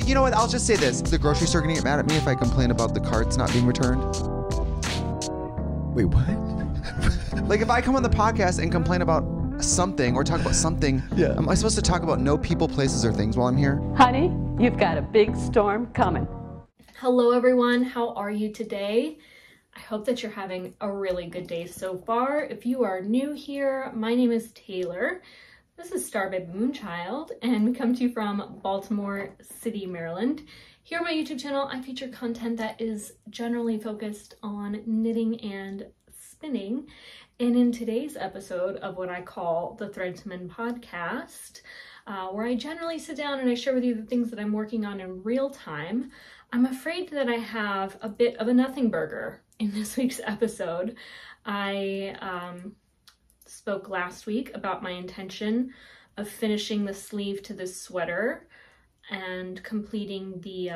you know what? I'll just say this. The grocery store gonna get mad at me if I complain about the carts not being returned. Wait, what? Like if I come on the podcast and complain about something or talk about something, Yeah. am I supposed to talk about no people, places, or things while I'm here? Honey, you've got a big storm coming. Hello everyone, how are you today? I hope that you're having a really good day so far. If you are new here, my name is Taylor. This is Star Baby Moonchild, and we come to you from Baltimore City, Maryland. Here on my YouTube channel, I feature content that is generally focused on knitting and spinning. And in today's episode of what I call the Threadsman podcast, where I generally sit down and I share with you the things that I'm working on in real time, I'm afraid that I have a bit of a nothing burger in this week's episode. I spoke last week about my intention of finishing the sleeve to this sweater and completing the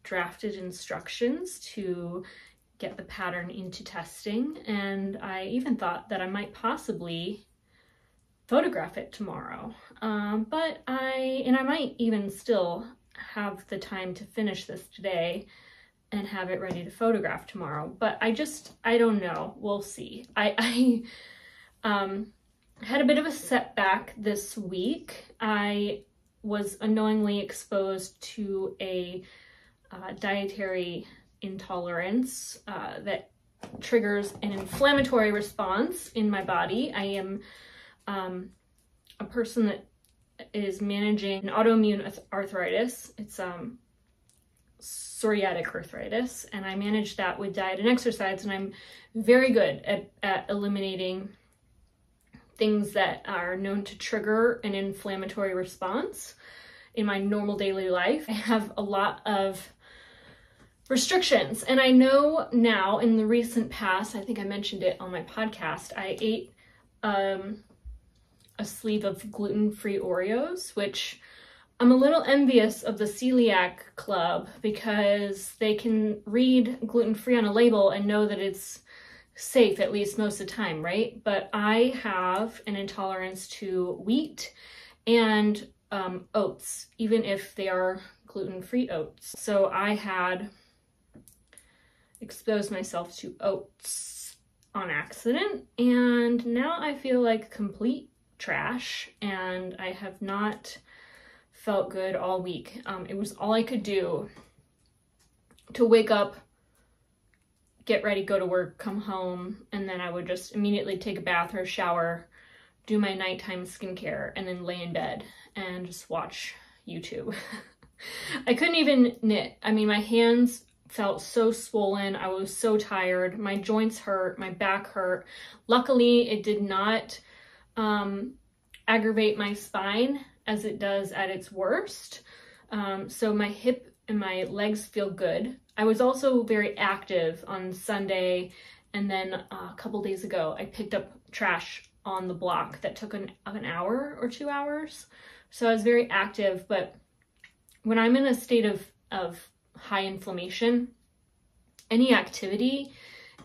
drafted instructions to get the pattern into testing. And I even thought that I might possibly photograph it tomorrow. But I might even still have the time to finish this today and have it ready to photograph tomorrow. But I don't know. We'll see. I had a bit of a setback this week. I was unknowingly exposed to a dietary intolerance that triggers an inflammatory response in my body. I am a person that is managing an autoimmune arthritis. It's psoriatic arthritis, and I manage that with diet and exercise, and I'm very good at eliminating things that are known to trigger an inflammatory response in my normal daily life. I have a lot of restrictions, and I know now in the recent past, I think I mentioned it on my podcast, I ate a sleeve of gluten-free Oreos, which I'm a little envious of the celiac club because they can read gluten-free on a label and know that it's safe at least most of the time, right? But I have an intolerance to wheat and oats, even if they are gluten-free oats. So I had exposed myself to oats on accident, and now I feel like complete trash, and I have not felt good all week. It was all I could do to wake up, get ready, go to work, come home, and then I would just immediately take a bath or a shower, do my nighttime skincare, and then lay in bed and just watch YouTube. I couldn't even knit. I mean, my hands felt so swollen. I was so tired. My joints hurt. My back hurt. Luckily, it did not aggravate my spine as it does at its worst. So my hip and my legs feel good. I was also very active on Sunday, and then a couple days ago, I picked up trash on the block that took an hour or 2 hours. So I was very active, but when I'm in a state of high inflammation, any activity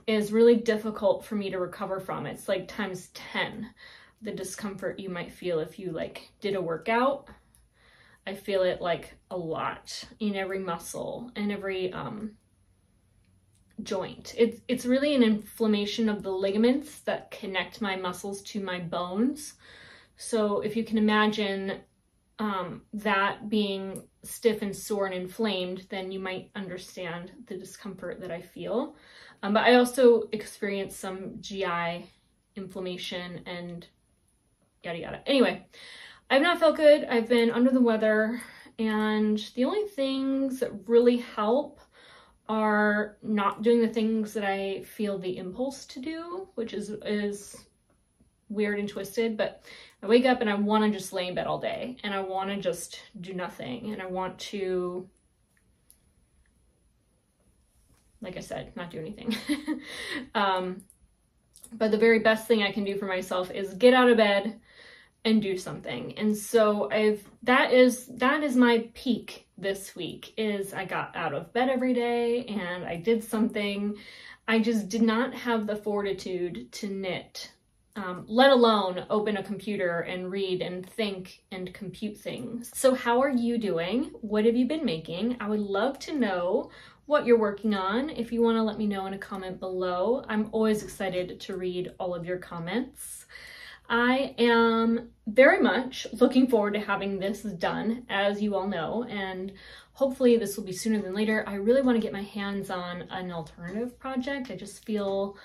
is really difficult for me to recover from. It's like times 10 the discomfort you might feel if you like did a workout. I feel it like a lot in every muscle and every joint. It's really an inflammation of the ligaments that connect my muscles to my bones. So if you can imagine that being stiff and sore and inflamed, then you might understand the discomfort that I feel. But I also experience some GI inflammation and yada yada. Anyway, I've not felt good. I've been under the weather, and the only things that really help are not doing the things that I feel the impulse to do, which is weird and twisted, but I wake up and I want to just lay in bed all day, and I want to just do nothing, and I want to, like I said, not do anything. But the very best thing I can do for myself is get out of bed and do something. And so that is my peak this week, is I got out of bed every day and I did something. I just did not have the fortitude to knit let alone open a computer and read and think and compute things. So how are you doing? What have you been making? I would love to know what you're working on. If you want to let me know in a comment below, I'm always excited to read all of your comments. I am very much looking forward to having this done, as you all know, and hopefully this will be sooner than later. I really want to get my hands on an alternative project. I just feel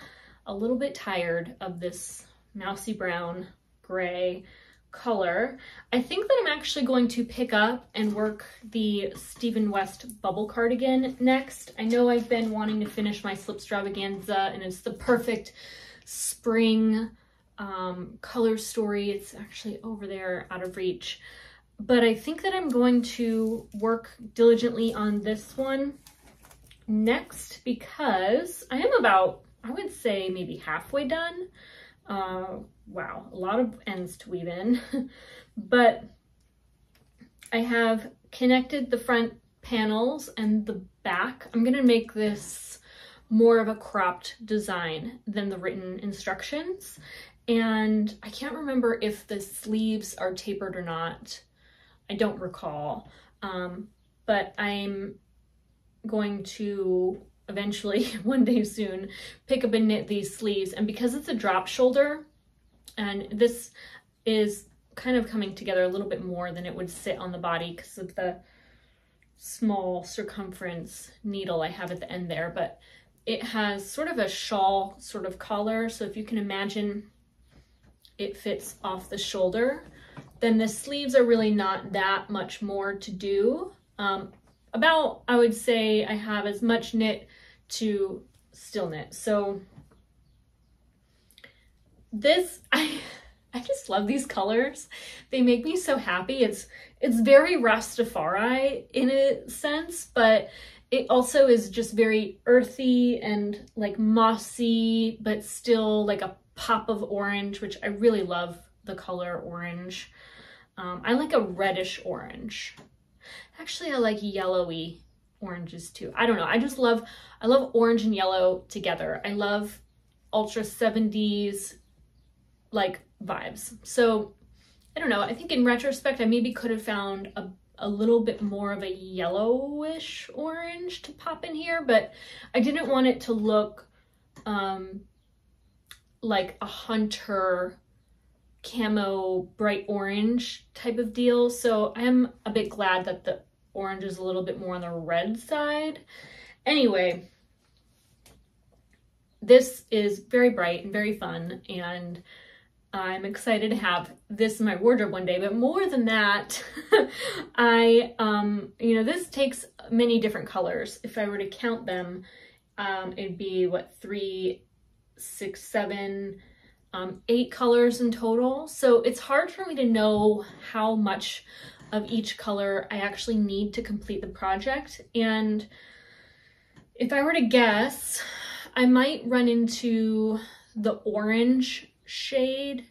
a little bit tired of this mousy brown gray color. I think that I'm actually going to pick up and work the Stephen West bubble cardigan next. I know I've been wanting to finish my Slipstravaganza, and it's the perfect spring color story. It's actually over there out of reach. But I think that I'm going to work diligently on this one next because I am about, I would say, maybe halfway done. Wow, a lot of ends to weave in. But I have connected the front panels and the back. I'm gonna make this more of a cropped design than the written instructions. And I can't remember if the sleeves are tapered or not. I don't recall. But I'm going to eventually, one day soon, pick up and knit these sleeves. And because it's a drop shoulder, and this is kind of coming together a little bit more than it would sit on the body because of the small circumference needle I have at the end there, but it has sort of a shawl sort of collar. So if you can imagine, it fits off the shoulder. Then the sleeves are really not that much more to do. About, I would say I have as much knit to still knit. So this, I just love these colors. They make me so happy. It's very Rastafari in a sense, but it also is just very earthy and like mossy, but still like a pop of orange, which I really love the color orange. I like a reddish orange. Actually, I like yellowy oranges too. I don't know. I love orange and yellow together. I love ultra 70s like vibes. So I don't know. I think in retrospect, I maybe could have found a little bit more of a yellowish orange to pop in here, but I didn't want it to look like a hunter camo bright orange type of deal. So I am a bit glad that the orange is a little bit more on the red side. Anyway, this is very bright and very fun, and I'm excited to have this in my wardrobe one day. But more than that, you know, this takes many different colors. If I were to count them, it'd be what, 3, 6, 7, 8 colors in total. So it's hard for me to know how much of each color I actually need to complete the project. And if I were to guess, I might run into the orange shade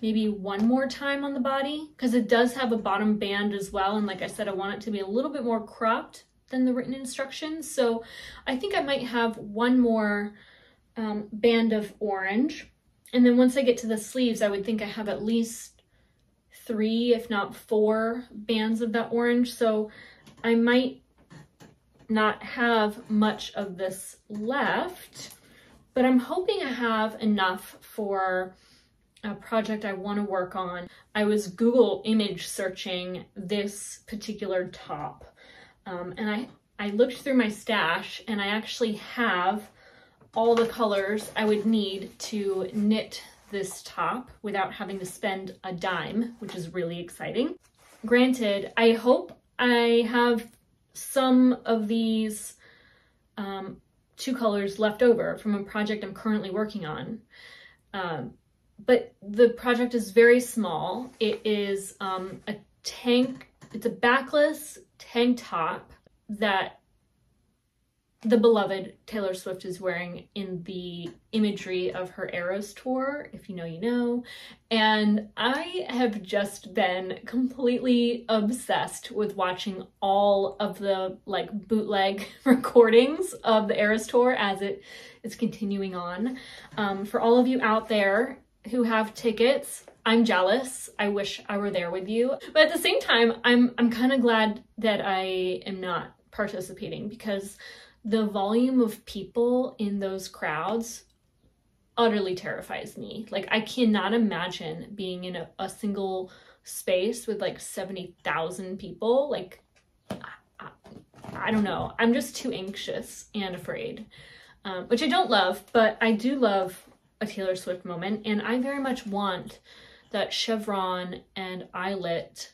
maybe one more time on the body, because it does have a bottom band as well. And like I said, I want it to be a little bit more cropped than the written instructions. So I think I might have one more band of orange. And then once I get to the sleeves, I would think I have at least 3, if not 4 bands of that orange. So I might not have much of this left, but I'm hoping I have enough for a project I want to work on. I was Google image searching this particular top, and I looked through my stash, and I actually have all the colors I would need to knit this top without having to spend a dime, which is really exciting. Granted, I hope I have some of these 2 colors left over from a project I'm currently working on. But the project is very small. It is it's a backless tank top that the beloved Taylor Swift is wearing in the imagery of her Eras tour. If you know, you know. And I have just been completely obsessed with watching all of the like bootleg recordings of the Eras tour as it is continuing on. For all of you out there, who have tickets, I'm jealous. I wish I were there with you. But at the same time, I'm kind of glad that I am not participating, because the volume of people in those crowds utterly terrifies me. Like, I cannot imagine being in a single space with like 70,000 people. Like, I don't know. I'm just too anxious and afraid, which I don't love, but I do love a Taylor Swift moment. And I very much want that chevron and eyelet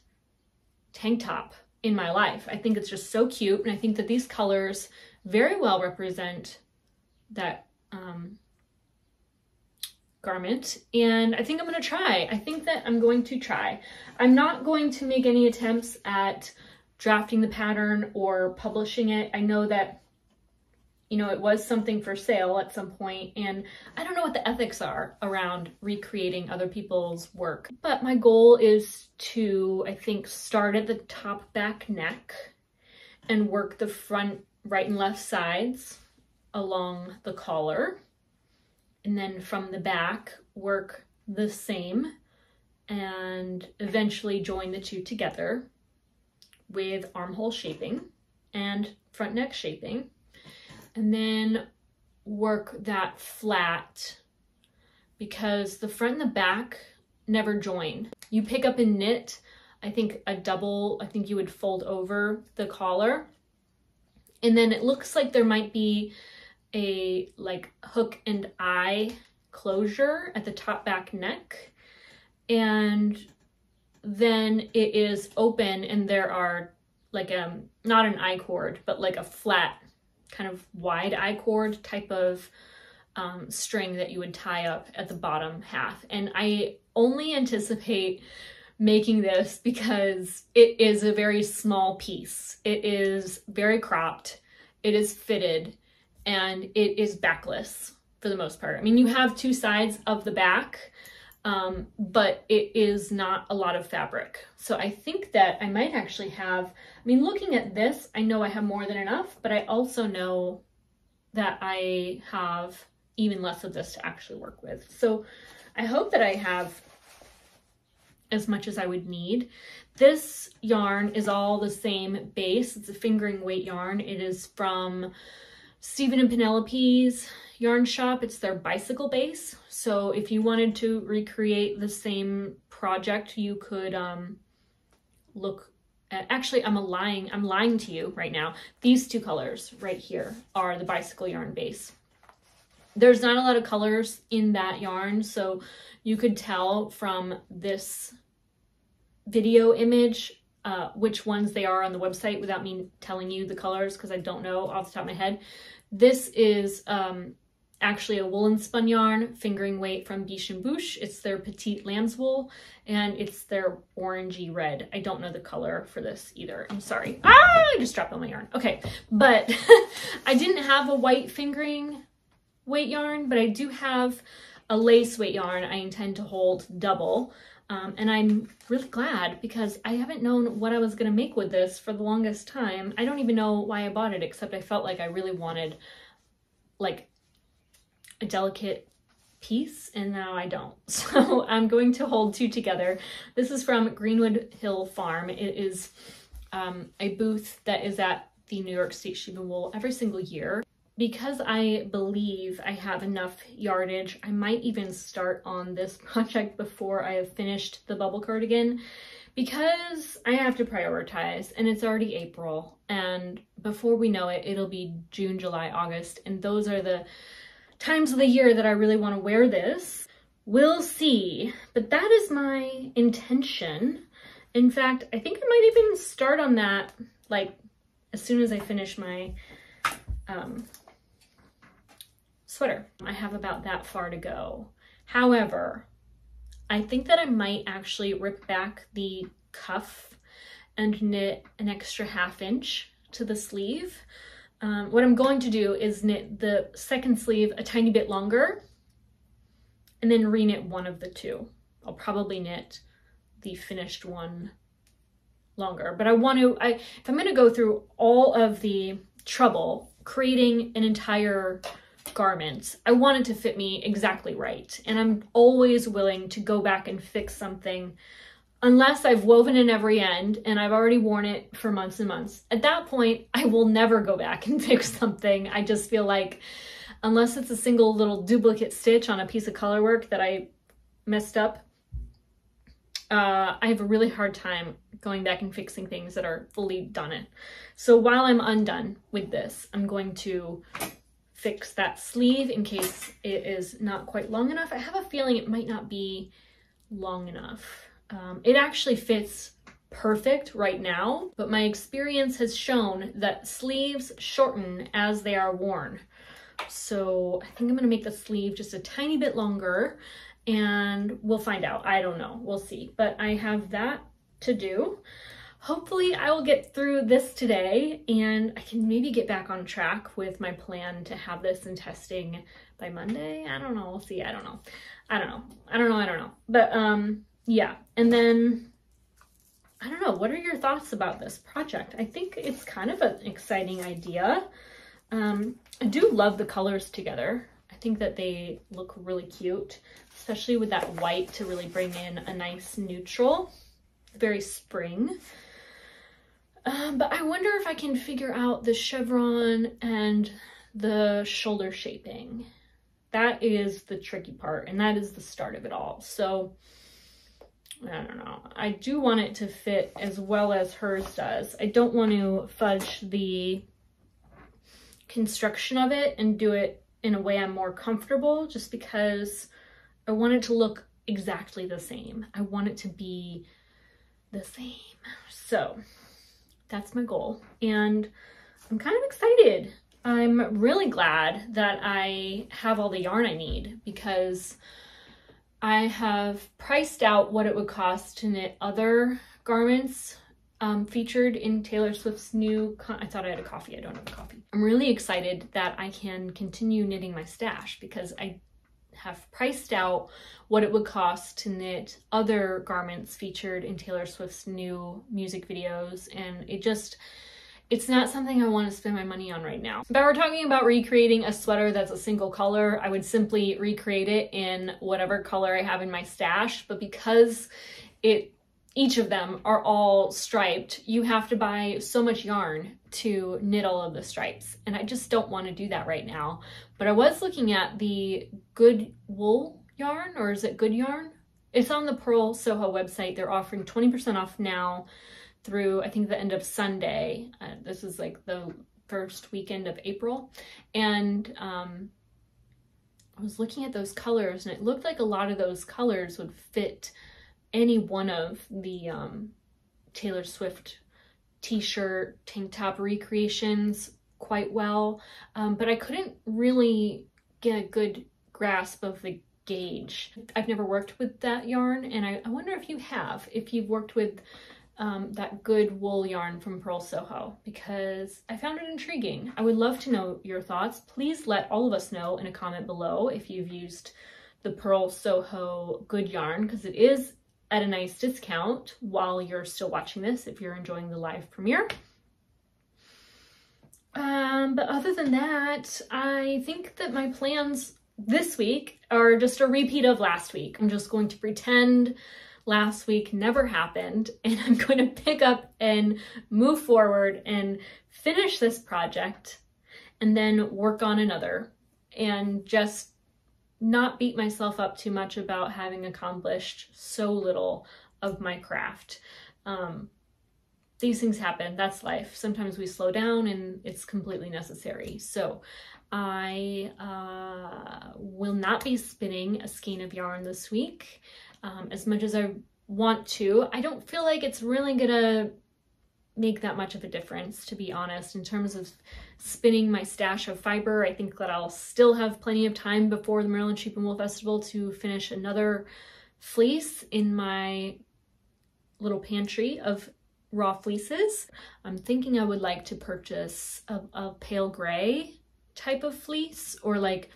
tank top in my life. I think it's just so cute. And I think that these colors very well represent that garment. And I think I'm going to try. I think that I'm going to try. I'm not going to make any attempts at drafting the pattern or publishing it. I know that, you know, it was something for sale at some point, and I don't know what the ethics are around recreating other people's work. But my goal is to, I think, start at the top back neck and work the front right and left sides along the collar. And then from the back, work the same and eventually join the two together with armhole shaping and front neck shaping. And then work that flat, because the front and the back never join. You pick up and knit, I think a double, I think you would fold over the collar. And then it looks like there might be a like hook and eye closure at the top back neck. And then it is open, and there are like not an I cord, but like a flat kind of wide I cord type of string that you would tie up at the bottom half. And I only anticipate making this because it is a very small piece. It is very cropped, it is fitted, and it is backless for the most part. I mean, you have two sides of the back, but it is not a lot of fabric. So I think that I might actually have, I mean, looking at this, I know I have more than enough, but I also know that I have even less of this to actually work with. So I hope that I have as much as I would need. This yarn is all the same base. It's a fingering weight yarn. It is from Stephen and Penelope's yarn shop. It's their bicycle base. So if you wanted to recreate the same project, you could look at, actually I'm lying to you right now. These two colors right here are the bicycle yarn base. There's not a lot of colors in that yarn, so you could tell from this video image which ones they are on the website without me telling you the colors, because I don't know off the top of my head. This is actually a woolen spun yarn, fingering weight from Biche and Bouche. It's their petite lamb's wool, and it's their orangey red. I don't know the color for this either. I'm sorry. I just dropped all my yarn. Okay, but I didn't have a white fingering weight yarn, but I do have a lace weight yarn I intend to hold double. And I'm really glad, because I haven't known what I was going to make with this for the longest time. I don't even know why I bought it, except I felt like I really wanted like a delicate piece, and now I don't. So I'm going to hold two together. This is from Greenwood Hill Farm. It is a booth that is at the New York State Sheep and Wool every single year. Because I believe I have enough yardage, I might even start on this project before I have finished the bubble cardigan, because I have to prioritize, and it's already April, and before we know it, it'll be June, July, August, and those are the times of the year that I really want to wear this. We'll see, but that is my intention. In fact, I think I might even start on that like as soon as I finish my sweater. I have about that far to go. However, I think that I might actually rip back the cuff and knit an extra ½ inch to the sleeve. What I'm going to do is knit the second sleeve a tiny bit longer and then reknit one of the two. I'll probably knit the finished one longer, but I want to, if I'm going to go through all of the trouble creating an entire garments, I want it to fit me exactly right. And I'm always willing to go back and fix something unless I've woven in every end and I've already worn it for months and months. At that point, I will never go back and fix something. I just feel like unless it's a single little duplicate stitch on a piece of color work that I messed up, I have a really hard time going back and fixing things that are fully done in. So while I'm undone with this, I'm going to fix that sleeve in case it is not quite long enough. I have a feeling it might not be long enough. It actually fits perfect right now, but my experience has shown that sleeves shorten as they are worn. So I think I'm gonna make the sleeve just a tiny bit longer and we'll find out. I don't know, we'll see. But I have that to do. Hopefully I will get through this today and I can maybe get back on track with my plan to have this in testing by Monday. I don't know, we'll see, I don't know. But yeah, and then, I don't know, what are your thoughts about this project? I think it's kind of an exciting idea. I do love the colors together. I think that they look really cute, especially with that white to really bring in a nice neutral, very spring. But I wonder if I can figure out the chevron and the shoulder shaping. That is the tricky part, and that is the start of it all. So I don't know. I do want it to fit as well as hers does. I don't want to fudge the construction of it and do it in a way I'm more comfortable, just because I want it to look exactly the same. I want it to be the same. So that's my goal. And I'm kind of excited. I'm really glad that I have all the yarn I need, because I have priced out what it would cost to knit other garments featured in Taylor Swift's new, I thought I had a coffee, I don't have a coffee. I'm really excited that I can continue knitting my stash, because I have priced out what it would cost to knit other garments featured in Taylor Swift's new music videos, and it's not something I want to spend my money on right now. If I were talking about recreating a sweater that's a single color, I would simply recreate it in whatever color I have in my stash, but because each of them are all striped, you have to buy so much yarn to knit all of the stripes, and I just don't want to do that right now. But I was looking at the Good Wool yarn, or is it Good Yarn? It's on the Purl Soho website. They're offering 20% off now through, I think, the end of Sunday. This is like the first weekend of April. And I was looking at those colors, and it looked like a lot of those colors would fit any one of the Taylor Swift t-shirt, tank top recreations quite well. But I couldn't really get a good grasp of the gauge. I've never worked with that yarn, and I wonder if you have, if you've worked with that Good Wool yarn from Purl Soho, because I found it intriguing. I would love to know your thoughts. Please let all of us know in a comment below if you've used the Purl Soho Good yarn, because it is at a nice discount while you're still watching this, if you're enjoying the live premiere. But other than that, I think that my plans this week are just a repeat of last week. I'm just going to pretend last week never happened, and I'm going to pick up and move forward and finish this project and then work on another, and just not beat myself up too much about having accomplished so little of my craft. These things happen, that's life. Sometimes we slow down and it's completely necessary. So I will not be spinning a skein of yarn this week. As much as I want to, I don't feel like it's really gonna make that much of a difference, to be honest. In terms of spinning my stash of fiber, I think that I'll still have plenty of time before the Maryland Sheep and Wool Festival to finish another fleece in my little pantry of raw fleeces. I'm thinking I would like to purchase a pale gray type of fleece, or like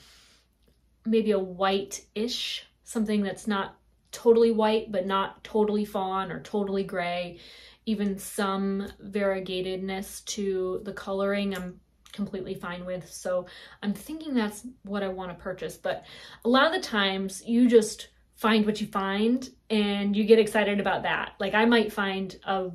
maybe a white-ish, something that's not totally white but not totally fawn or totally gray, even some variegatedness to the coloring. I'm completely fine with. So I'm thinking that's what I want to purchase. But a lot of the times you just find what you find and you get excited about that. Like I might find a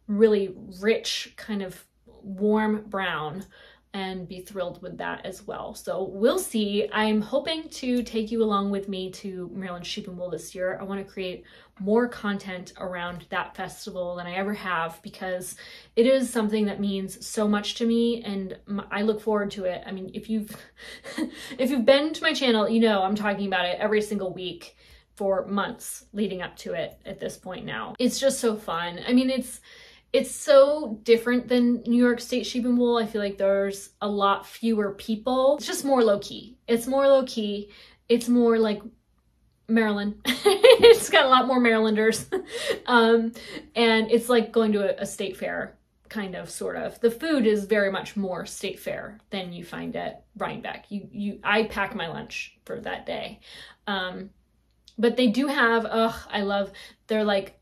really rich kind of warm brown and be thrilled with that as well. So we'll see. I'm hoping to take you along with me to Maryland Sheep and Wool this year. I want to create more content around that festival than I ever have, because it is something that means so much to me and I look forward to it. I mean, if you've been to my channel, you know I'm talking about it every single week for months leading up to it at this point now. It's just so fun. I mean, it's so different than New York State Sheep and Wool. I feel like there's a lot fewer people. It's just more low-key. It's more low-key. It's more like Maryland. It's got a lot more Marylanders. And it's like going to a state fair, kind of, sort of. The food is very much more state fair than you find at Rhinebeck. I pack my lunch for that day. But they do have, they're like,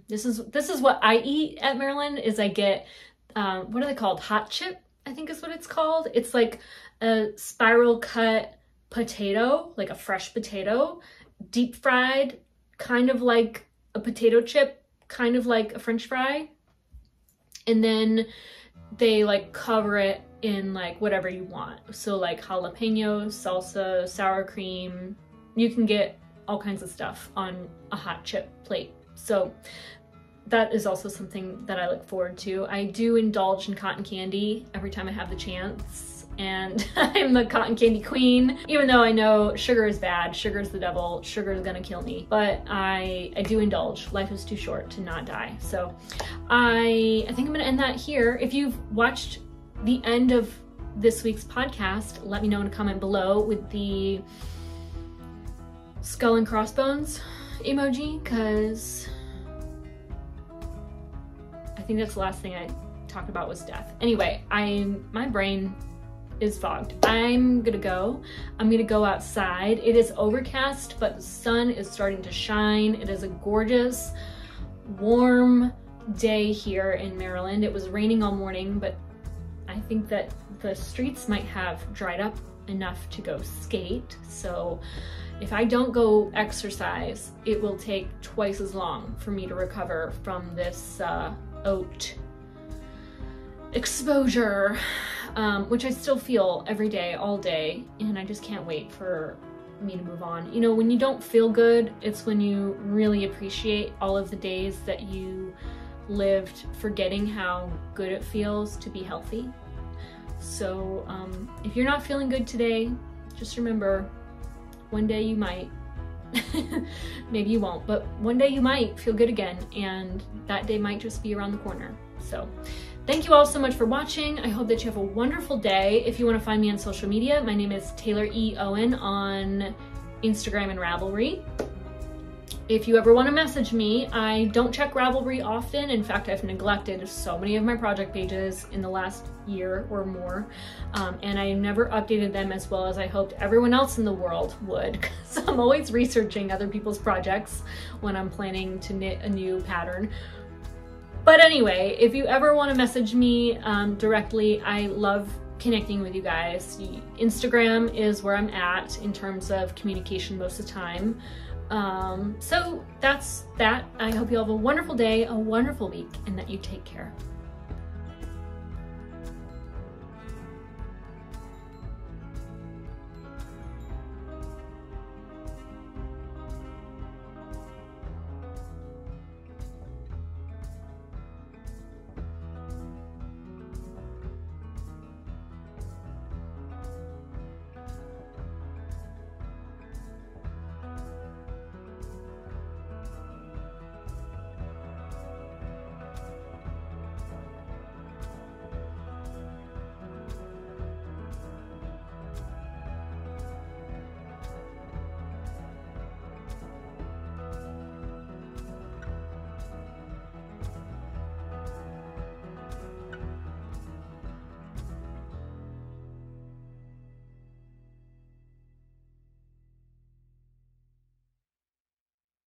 this is what I eat at Maryland, is I get, what are they called? Hot chip, I think is what it's called. It's like a spiral cut potato, like a fresh potato, deep fried, kind of like a potato chip, kind of like a French fry. And then they like cover it in like whatever you want. So like jalapenos, salsa, sour cream. You can get all kinds of stuff on a hot chip plate. So that is also something that I look forward to. I do indulge in cotton candy every time I have the chance, and I'm the cotton candy queen, even though I know sugar is bad, sugar is the devil, sugar is gonna kill me, but I do indulge. Life is too short to not die. So I think I'm gonna end that here. If you've watched the end of this week's podcast, let me know in a comment below with the skull and crossbones emoji, because I think that's the last thing I talked about was death. Anyway, my brain is fogged. I'm gonna go outside. It is overcast, but the sun is starting to shine. It is a gorgeous, warm day here in Maryland. It was raining all morning, but I think that the streets might have dried up enough to go skate. So if I don't go exercise, it will take twice as long for me to recover from this oat exposure, which I still feel every day, all day, and I just can't wait for me to move on. You know, when you don't feel good, it's when you really appreciate all of the days that you lived forgetting how good it feels to be healthy. So if you're not feeling good today, just remember, one day you might, maybe you won't, but one day you might feel good again, and that day might just be around the corner. So thank you all so much for watching. I hope that you have a wonderful day. If you want to find me on social media, my name is Taylor E. Owen on Instagram and Ravelry. If you ever want to message me, I don't check Ravelry often. In fact, I've neglected so many of my project pages in the last year or more, and I never updated them as well as I hoped everyone else in the world would, because I'm always researching other people's projects when I'm planning to knit a new pattern. But anyway, if you ever want to message me directly, I love connecting with you guys. Instagram is where I'm at in terms of communication most of the time. So that's that. I hope you all have a wonderful day, a wonderful week, and that you take care.